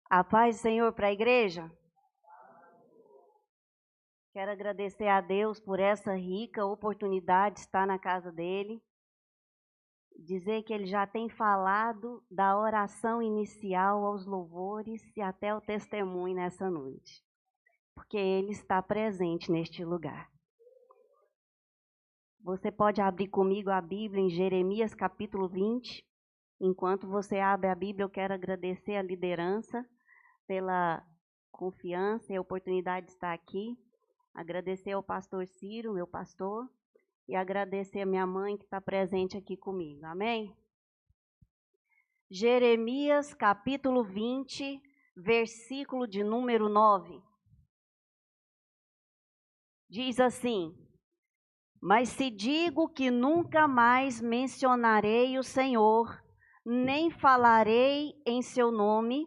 A paz do Senhor para a igreja. Quero agradecer a Deus por essa rica oportunidade de estar na casa dele. Dizer que ele já tem falado da oração inicial aos louvores e até o testemunho nessa noite. Porque ele está presente neste lugar. Você pode abrir comigo a Bíblia em Jeremias capítulo 20. Enquanto você abre a Bíblia, eu quero agradecer a liderança pela confiança e a oportunidade de estar aqui. Agradecer ao pastor Ciro, meu pastor, e agradecer a minha mãe que está presente aqui comigo. Amém? Jeremias capítulo 20, versículo de número 9. Diz assim: Mas se digo que nunca mais mencionarei o Senhor, nem falarei em seu nome,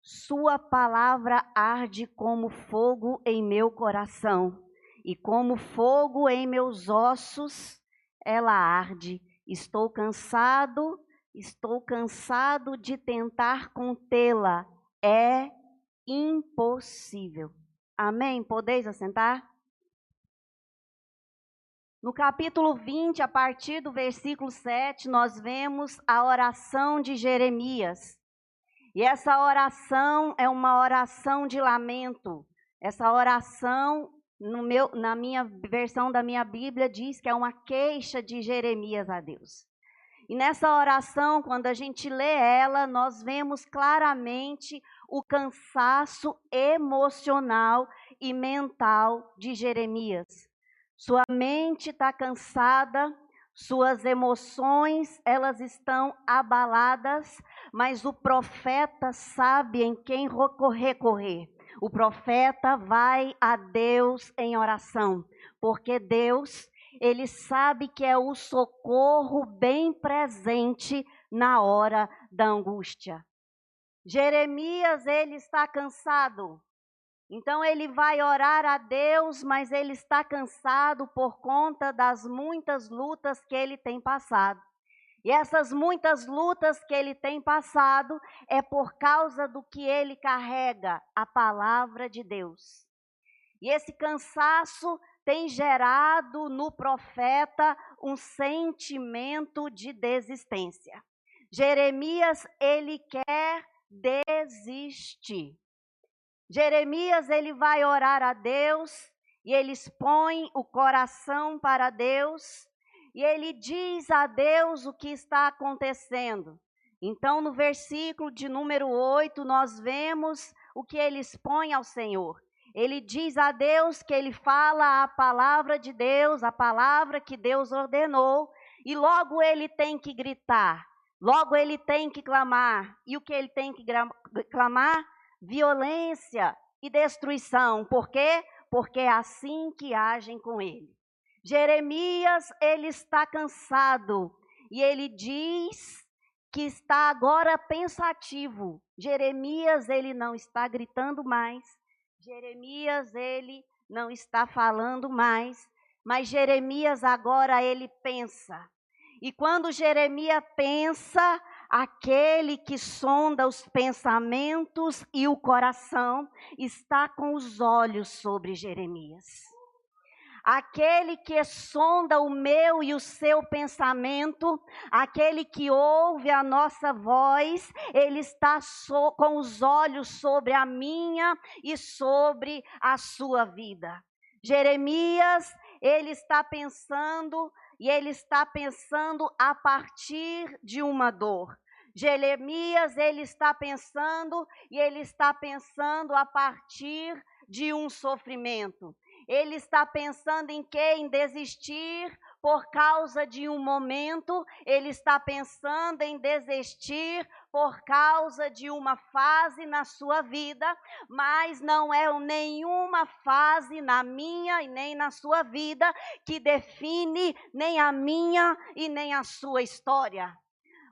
sua palavra arde como fogo em meu coração, e como fogo em meus ossos, ela arde. Estou cansado de tentar contê-la. É impossível. Amém? Podeis assentar? No capítulo 20, a partir do versículo 7, nós vemos a oração de Jeremias. E essa oração é uma oração de lamento. Essa oração, na minha versão da minha Bíblia, diz que é uma queixa de Jeremias a Deus. E nessa oração, quando a gente lê ela, nós vemos claramente o cansaço emocional e mental de Jeremias. Sua mente está cansada, suas emoções, elas estão abaladas, mas o profeta sabe em quem recorrer. O profeta vai a Deus em oração, porque Deus, ele sabe que é o socorro bem presente na hora da angústia. Jeremias, ele está cansado. Então ele vai orar a Deus, mas ele está cansado por conta das muitas lutas que ele tem passado. E essas muitas lutas que ele tem passado é por causa do que ele carrega, a palavra de Deus. E esse cansaço tem gerado no profeta um sentimento de desistência. Jeremias, ele quer desistir. Jeremias, ele vai orar a Deus e ele expõe o coração para Deus e ele diz a Deus o que está acontecendo. Então, no versículo de número 8, nós vemos o que ele expõe ao Senhor. Ele diz a Deus que ele fala a palavra de Deus, a palavra que Deus ordenou, e logo ele tem que gritar, logo ele tem que clamar. E o que ele tem que clamar? Violência e destruição. Por quê? Porque é assim que agem com ele. Jeremias, ele está cansado e ele diz que está agora pensativo. Jeremias, ele não está gritando mais. Jeremias, ele não está falando mais. Mas Jeremias agora ele pensa. E quando Jeremias pensa, aquele que sonda os pensamentos e o coração está com os olhos sobre Jeremias. Aquele que sonda o meu e o seu pensamento, aquele que ouve a nossa voz, ele está com os olhos sobre a minha e sobre a sua vida. Jeremias, ele está pensando, e ele está pensando a partir de uma dor. Jeremias, ele está pensando, e ele está pensando a partir de um sofrimento. Ele está pensando em quê? Em desistir por causa de um momento. Ele está pensando em desistir por causa de uma fase na sua vida, mas não é nenhuma fase na minha e nem na sua vida que define nem a minha e nem a sua história.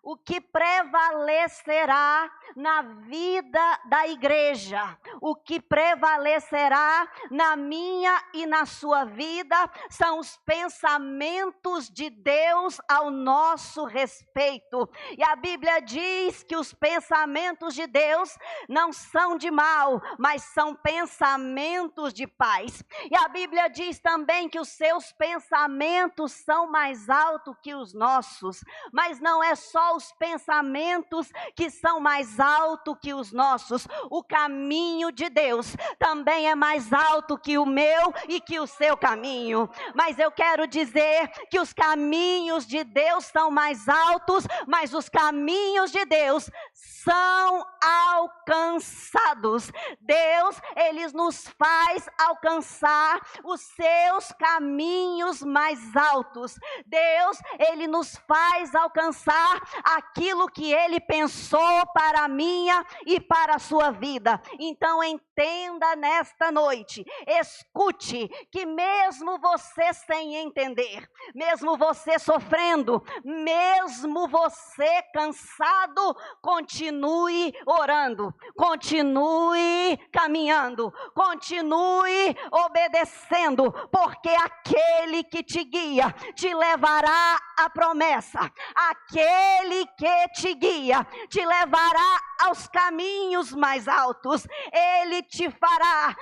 o que prevalecerá na vida da igreja, o que prevalecerá na minha e na sua vida, são os pensamentos de Deus ao nosso respeito. E a Bíblia diz que os pensamentos de Deus não são de mal, mas são pensamentos de paz. E a Bíblia diz também que os seus pensamentos são mais altos que os nossos, mas não é só os pensamentos que são mais altos que os nossos. O caminho de Deus também é mais alto que o meu e que o seu caminho. Mas eu quero dizer que os caminhos de Deus são mais altos, mas os caminhos de Deus são alcançados. Deus, Ele nos faz alcançar os seus caminhos mais altos. Deus, Ele nos faz alcançar aquilo que Ele pensou para a minha e para a sua vida. Então entenda nesta noite, escute, que mesmo você sem entender, mesmo você sofrendo, mesmo você cansado, continue orando, continue caminhando, continue obedecendo, porque aquele que te guia te levará à promessa. Aquele que te guia te levará aos caminhos mais altos. Ele te fará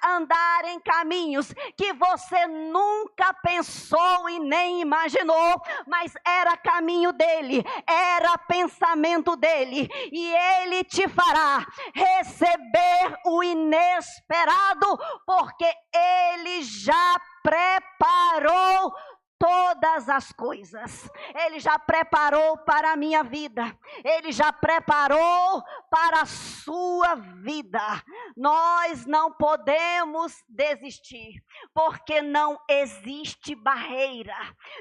andar em caminhos que você nunca pensou e nem imaginou, mas era caminho dele, era pensamento dele, e ele te fará receber o inesperado, porque ele já preparou todas as coisas. Ele já preparou para a minha vida, Ele já preparou para a sua vida. Nós não podemos desistir, porque não existe barreira,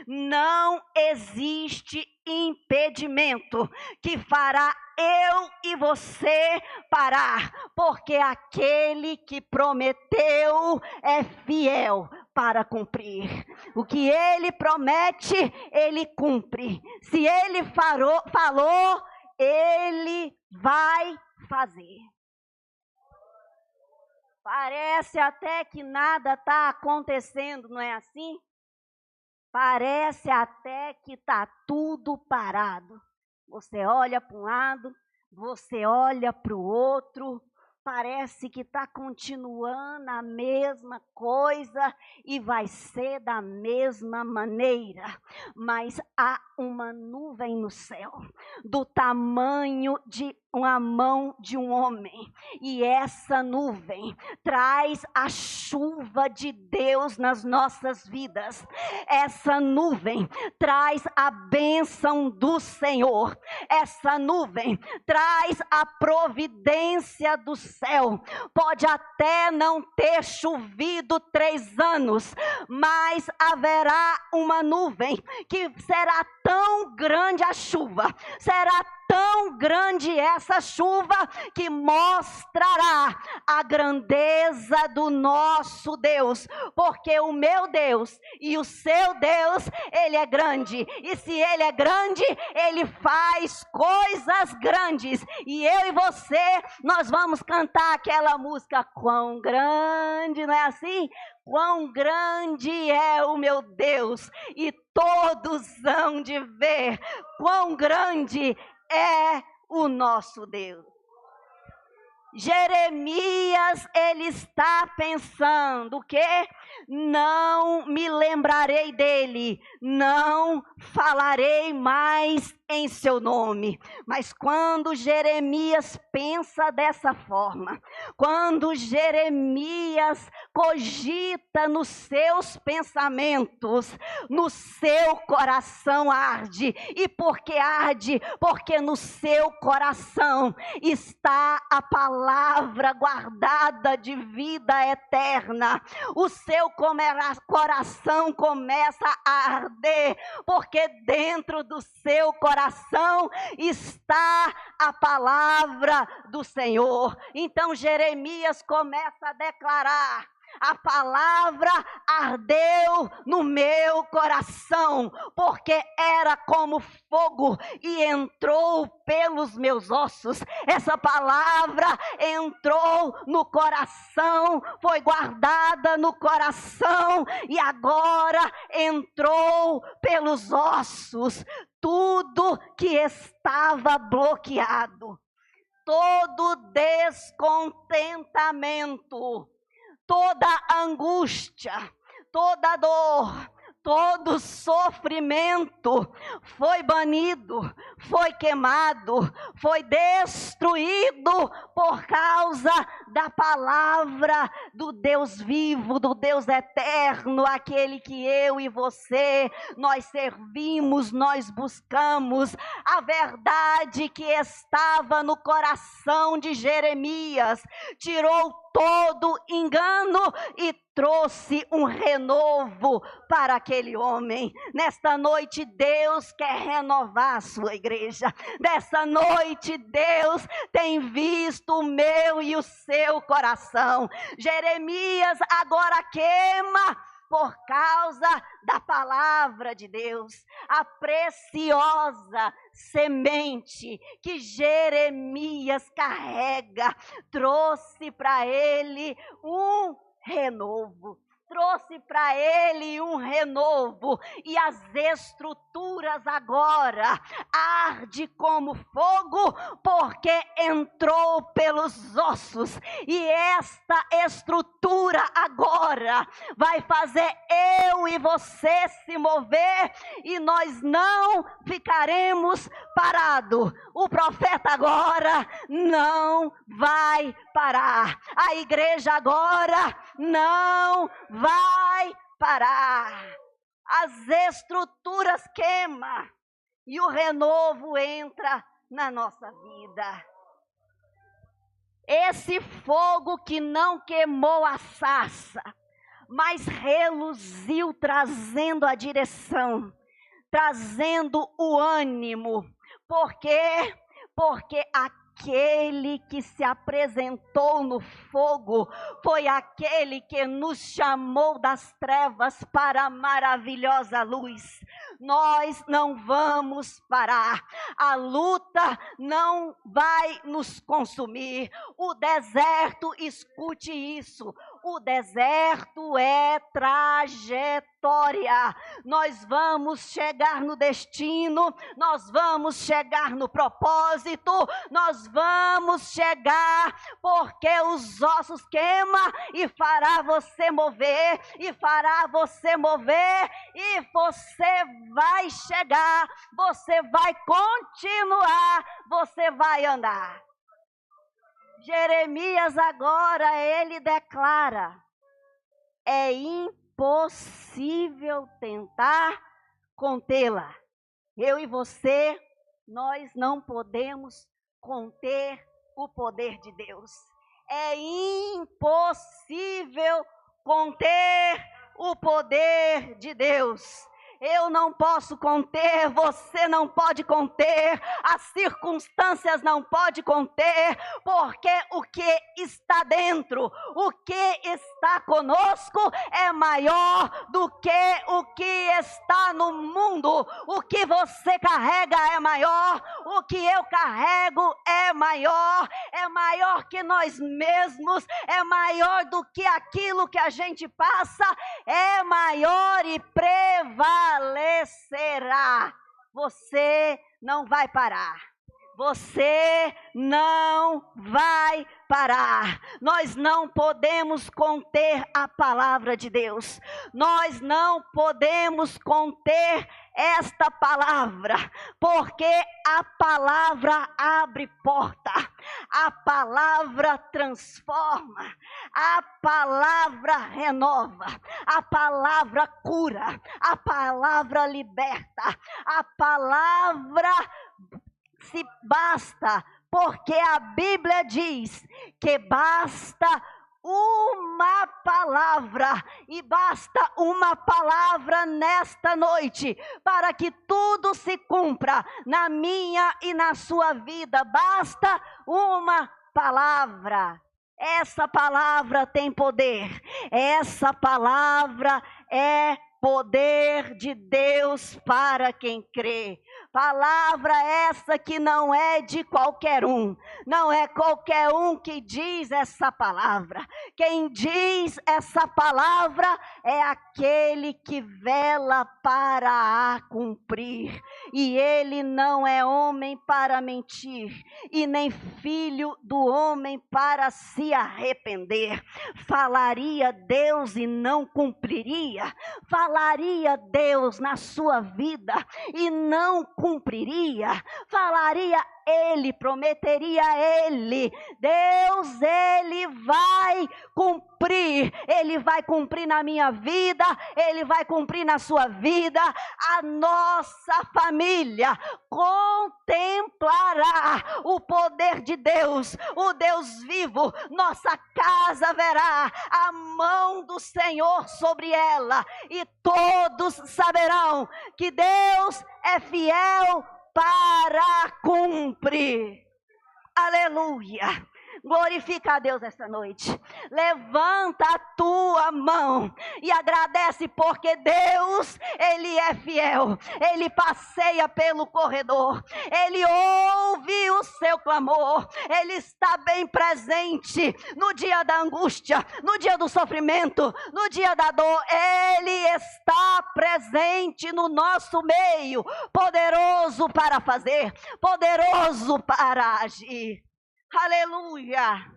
não existe impedimento que fará eu e você parar, porque aquele que prometeu é fiel para cumprir. O que ele promete, ele cumpre. Se ele falou, ele vai fazer. Parece até que nada está acontecendo, não é assim? Parece até que está tudo parado. Você olha para um lado, você olha para o outro, parece que está continuando a mesma coisa e vai ser da mesma maneira. Mas há uma nuvem no céu, do tamanho de uma mão de um homem, e essa nuvem traz a chuva de Deus nas nossas vidas. Essa nuvem traz a bênção do Senhor. Essa nuvem traz a providência do céu. Pode até não ter chovido 3 anos, mas haverá uma nuvem que será tão grande a chuva, será tão grande essa chuva, que mostrará a grandeza do nosso Deus, porque o meu Deus e o seu Deus, Ele é grande, e se Ele é grande, Ele faz coisas grandes, e eu e você, nós vamos cantar aquela música, quão grande, não é assim? Quão grande é o meu Deus, e todos hão de ver quão grande é o nosso Deus. Jeremias, ele está pensando o quê? Não me lembrarei dele, não falarei mais em seu nome. Mas quando Jeremias pensa dessa forma, quando Jeremias cogita nos seus pensamentos, no seu coração arde. E por que arde? Porque no seu coração está a palavra guardada de vida eterna. O seu coração começa a arder, porque dentro do seu coração está a palavra do Senhor. Então Jeremias começa a declarar A palavra ardeu no meu coração, porque era como fogo e entrou pelos meus ossos. Essa palavra entrou no coração, foi guardada no coração e agora entrou pelos ossos. Tudo que estava bloqueado, todo descontentamento, toda angústia, toda dor, todo sofrimento foi banido, foi queimado, foi destruído por causa da palavra do Deus vivo, do Deus eterno, aquele que eu e você, nós servimos, nós buscamos. A verdade que estava no coração de Jeremias tirou todo engano e trouxe um renovo para aquele homem. Nesta noite Deus quer renovar a sua igreja. Nesta noite Deus tem visto o meu e o seu coração. Jeremias agora queima por causa da palavra de Deus, a preciosa semente que Jeremias carrega, trouxe para ele um renovo. Trouxe para ele um renovo, e as estruturas agora arde como fogo, porque entrou pelos ossos, e esta estrutura agora vai fazer eu e você se mover, e nós não ficaremos parados. O profeta agora não vai parar, a igreja agora não vai parar. As estruturas queimam e o renovo entra na nossa vida. Esse fogo que não queimou a sarça, mas reluziu, trazendo a direção, trazendo o ânimo. Por quê? Porque aquele que se apresentou no fogo foi aquele que nos chamou das trevas para a maravilhosa luz. Nós não vamos parar, a luta não vai nos consumir. O deserto, escute isso, o deserto é trajetória. Nós vamos chegar no destino, nós vamos chegar no propósito, nós vamos chegar, porque os ossos queimam e fará você mover, e fará você mover, e você vai chegar, você vai continuar, você vai andar. Jeremias agora, ele declara: é impossível tentar contê-la. Eu e você, nós não podemos conter o poder de Deus. É impossível conter o poder de Deus. Eu não posso conter, você não pode conter, as circunstâncias não podem conter, porque o que está dentro, o que está conosco é maior do que o que está no mundo. O que você carrega é maior, o que eu carrego é maior que nós mesmos, é maior do que aquilo que a gente passa, é maior e prevalecerá. Você não vai parar. Você não vai parar. Nós não podemos conter a palavra de Deus. Nós não podemos conter esta palavra, porque a palavra abre porta, a palavra transforma, a palavra renova, a palavra cura, a palavra liberta, a palavra se basta, porque a Bíblia diz que basta uma palavra, e basta uma palavra nesta noite para que tudo se cumpra na minha e na sua vida. Basta uma palavra. Essa palavra tem poder. Essa palavra é poder de Deus para quem crê. Palavra essa que não é de qualquer um. Não é qualquer um que diz essa palavra. Quem diz essa palavra é aquele que vela para a cumprir. E ele não é homem para mentir, e nem filho do homem para se arrepender. Falaria Deus e não cumpriria? Falaria Deus na sua vida e não cumpriria? Falaria ele, prometeria ele. Deus, ele vai cumprir. Ele vai cumprir na minha vida, ele vai cumprir na sua vida. A nossa família contemplará o poder de Deus, o Deus vivo. Nossa casa verá a mão do Senhor sobre ela, e todos saberão que Deus é fiel para cumprir. Aleluia. Glorifica a Deus esta noite. Levanta a tua mão e agradece, porque Deus, ele é fiel. Ele passeia pelo corredor. Ele ouve o seu clamor. Ele está bem presente no dia da angústia, no dia do sofrimento, no dia da dor. Ele está presente no nosso meio, poderoso para fazer, poderoso para agir. Aleluia!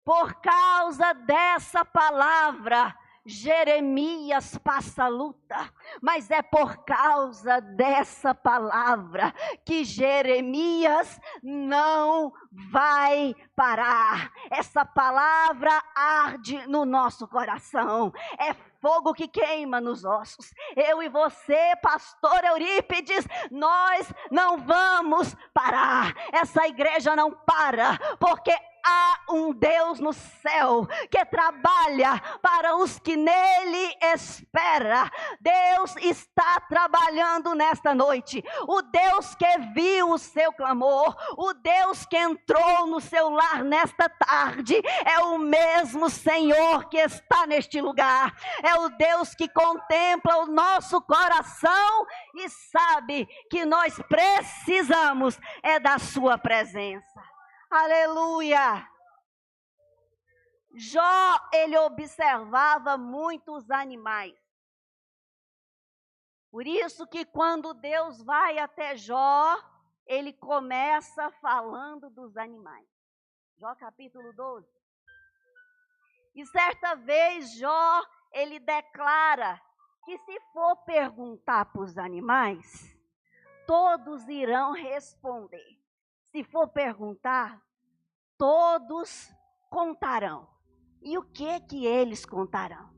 Por causa dessa palavra, Jeremias passa a luta, mas é por causa dessa palavra que Jeremias não vai parar. Essa palavra arde no nosso coração, é fogo que queima nos ossos. Eu e você, pastor Eurípides, nós não vamos parar. Essa igreja não para, porque há um Deus no céu que trabalha para os que nele espera. Deus está trabalhando nesta noite. O Deus que viu o seu clamor, o Deus que entrou no seu lar nesta tarde, é o mesmo Senhor que está neste lugar. É o Deus que contempla o nosso coração e sabe que nós precisamos da sua presença. Aleluia! Jó, ele observava muitos animais. Por isso que quando Deus vai até Jó, ele começa falando dos animais. Jó capítulo 12. E certa vez Jó, ele declara que se for perguntar para os animais, todos irão responder. Se for perguntar, todos contarão. E o que eles contarão?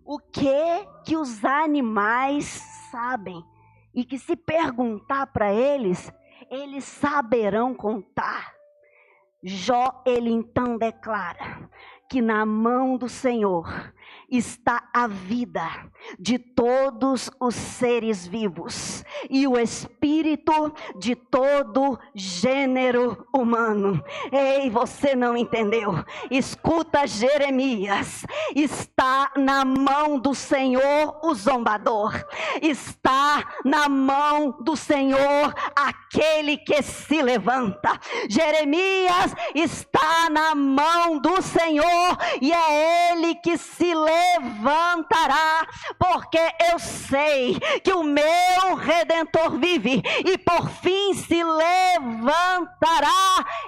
O que os animais sabem? E que se perguntar para eles, eles saberão contar. Jó, ele então declara que na mão do Senhor está a vida de todos os seres vivos e o espírito de todo gênero humano. Ei, você não entendeu? Escuta Jeremias. Está na mão do Senhor o zombador. Está na mão do Senhor aquele que se levanta. Jeremias está na mão do Senhor e é Ele que se levantará, porque eu sei que o meu Redentor vive e por fim se levantará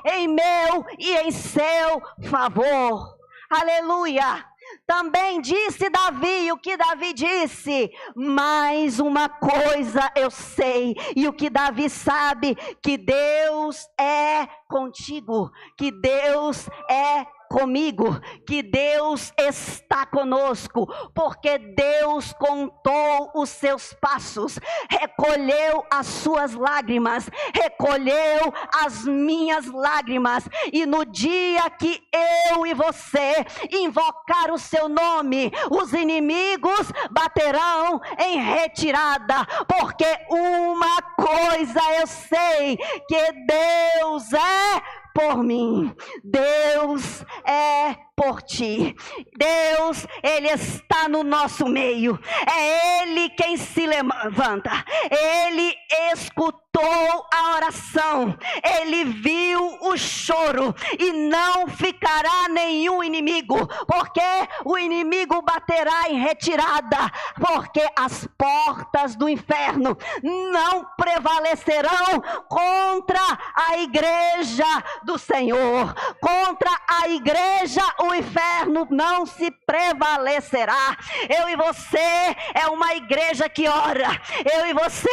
em meu e em seu favor. Aleluia! Também disse Davi, o que Davi disse? Mais uma coisa eu sei, e o que Davi sabe, que Deus é contigo, que Deus é comigo, que Deus está conosco, porque Deus contou os seus passos, recolheu as suas lágrimas, recolheu as minhas lágrimas, e no dia que eu e você invocar o seu nome, os inimigos baterão em retirada, porque uma coisa eu sei, que Deus é por mim, Deus é por ti. Deus, Ele está no nosso meio. É Ele quem se levanta. Ele escutou a oração. Ele viu o choro e não ficará nenhum inimigo, porque o inimigo baterá em retirada, porque as portas do inferno não prevalecerão contra a igreja do Senhor. Contra a igreja o inferno não se prevalecerá. Eu e você é uma igreja que ora. Eu e você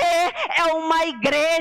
é uma igreja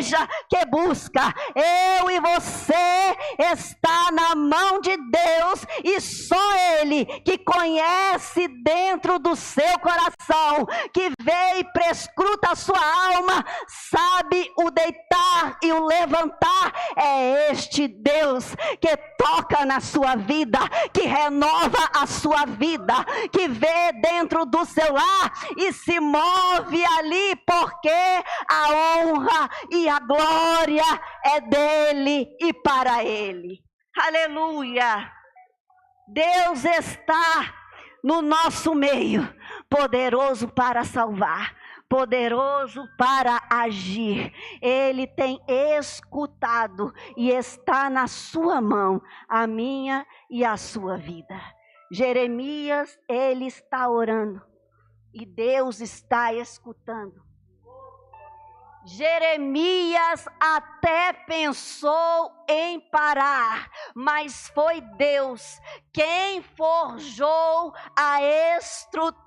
que busca. Eu e você está na mão de Deus, e só Ele que conhece dentro do seu coração, que vê e prescruta a sua alma, sabe o deitar e o levantar. É este Deus que toca na sua vida, que renova a sua vida, que vê dentro do seu lar e se move ali, porque a honra e a glória é dele e para ele. Aleluia! Deus está no nosso meio, poderoso para salvar, poderoso para agir. Ele tem escutado e está na sua mão a minha e a sua vida. Jeremias, ele está orando e Deus está escutando. Jeremias até pensou em parar, mas foi Deus quem forjou a estrutura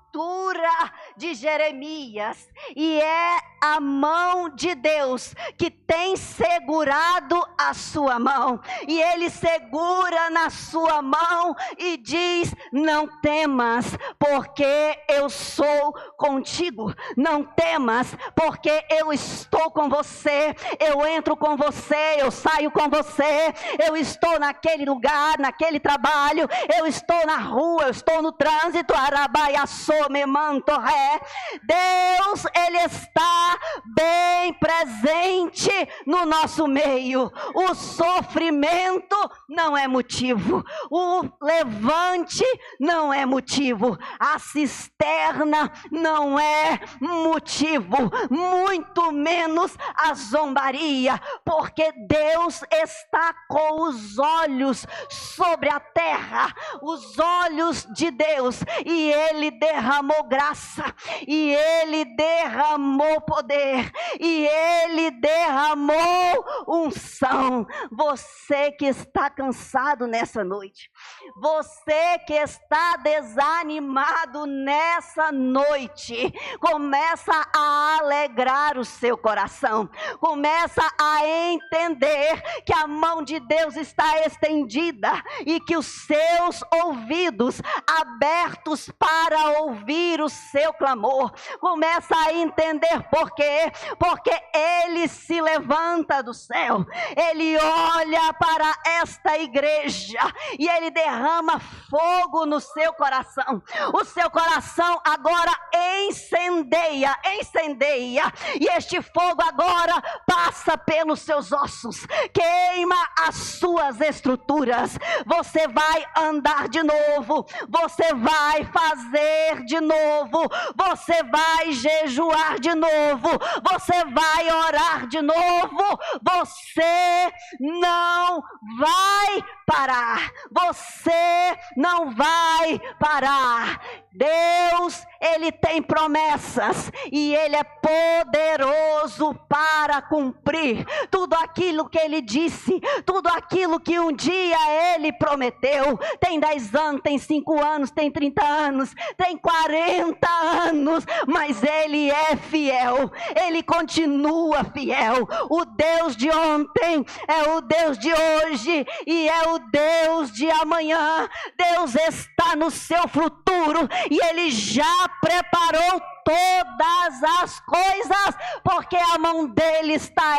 de Jeremias, e é a mão de Deus que tem segurado a sua mão, e ele segura na sua mão e diz: não temas, porque eu sou contigo. Não temas, porque eu estou com você. Eu entro com você, eu saio com você, eu estou naquele lugar, naquele trabalho, eu estou na rua, eu estou no trânsito. Arabaiaçô, me manto ré. Deus, ele está bem presente no nosso meio. O sofrimento não é motivo, o levante não é motivo, a cisterna não é motivo, muito menos a zombaria, porque Deus está com os olhos sobre a terra, os olhos de Deus, e Ele derramou graça, e Ele derramou poder, e Ele derramou unção. Você que está cansado nessa noite, você que está desanimado nessa noite, começa a alegrar o seu coração, começa a entender que a mão de Deus está estendida e que os seus ouvidos abertos para ouvir o seu clamor. Começa a entender por quê? Porque Ele se levanta do céu, Ele olha para esta igreja e Ele derrama fogo no seu coração. O seu coração agora incendeia, e este fogo agora passa pelos seus ossos, queima as suas estruturas. Você vai andar de novo, você vai fazer de novo, você vai jejuar de novo, você vai orar de novo, você não vai parar, você não vai parar. Deus, Ele tem promessas e Ele é poderoso para cumprir tudo aquilo que Ele disse, tudo aquilo que um dia Ele prometeu. Tem 10 anos, tem 5 anos, tem 30 anos, tem 40 anos, mas Ele é fiel, Ele continua fiel. O Deus de ontem é o Deus de hoje e é o Deus de amanhã. Deus está no seu futuro e Ele já preparou todas as coisas, porque a mão dele está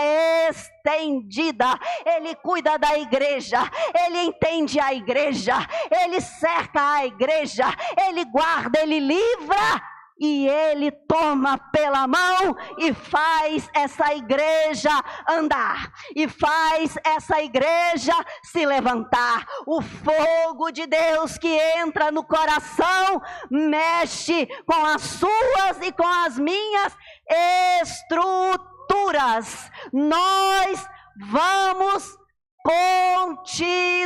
estendida. Ele cuida da igreja, Ele entende a igreja, Ele cerca a igreja, Ele guarda, Ele livra e Ele toma pela mão e faz essa igreja andar, e faz essa igreja se levantar. O fogo de Deus que entra no coração mexe com as suas e com as minhas estruturas. Nós vamos continuar.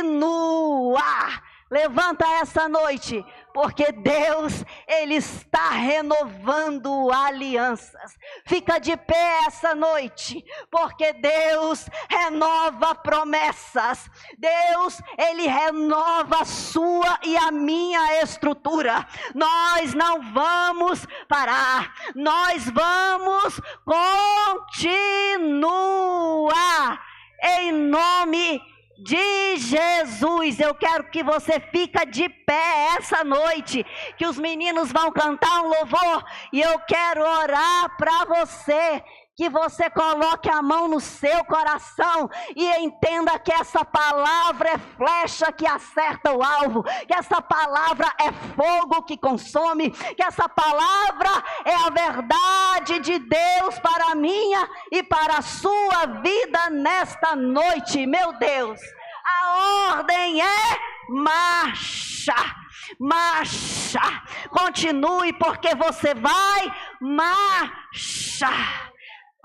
Levanta essa noite, porque Deus, Ele está renovando alianças. Fica de pé essa noite, porque Deus renova promessas. Deus, Ele renova a sua e a minha estrutura. Nós não vamos parar, nós vamos continuar. Em nome de Jesus, eu quero que você fique de pé essa noite, que os meninos vão cantar um louvor, e eu quero orar para você, que você coloque a mão no seu coração e entenda que essa palavra é flecha que acerta o alvo, que essa palavra é fogo que consome, que essa palavra é a verdade de Deus para a minha e para a sua vida nesta noite. Meu Deus, a ordem é marcha. Marcha, continue, porque você vai marchar.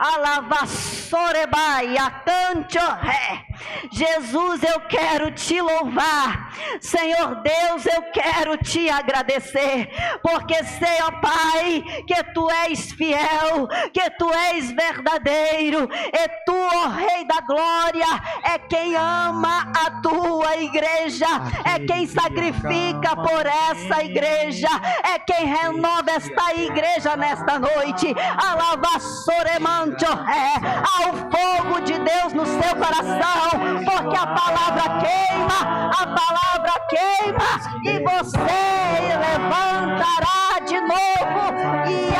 Alavassorebaia, cantoré. Jesus, eu quero te louvar. Senhor Deus, eu quero te agradecer, porque sei, ó Pai, que tu és fiel, que tu és verdadeiro, e tu, ó Rei da Glória, é quem ama a tua igreja, é quem sacrifica por essa igreja, é quem renova esta igreja nesta noite. Alavassoremando, ao fogo de Deus no seu coração, porque a palavra queima, e você levantará de novo e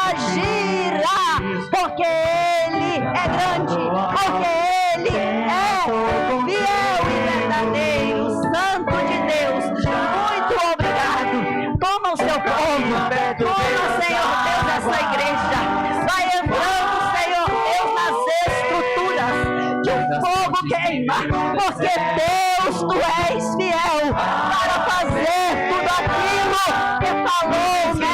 agirá, porque Ele é grande, porque Ele é fiel e verdadeiro, Santo de Deus. Muito obrigado. Toma o seu povo, toma, Senhor Deus, essa igreja, vai entrando, fogo queima, porque Deus, tu és fiel para fazer tudo aquilo que falou.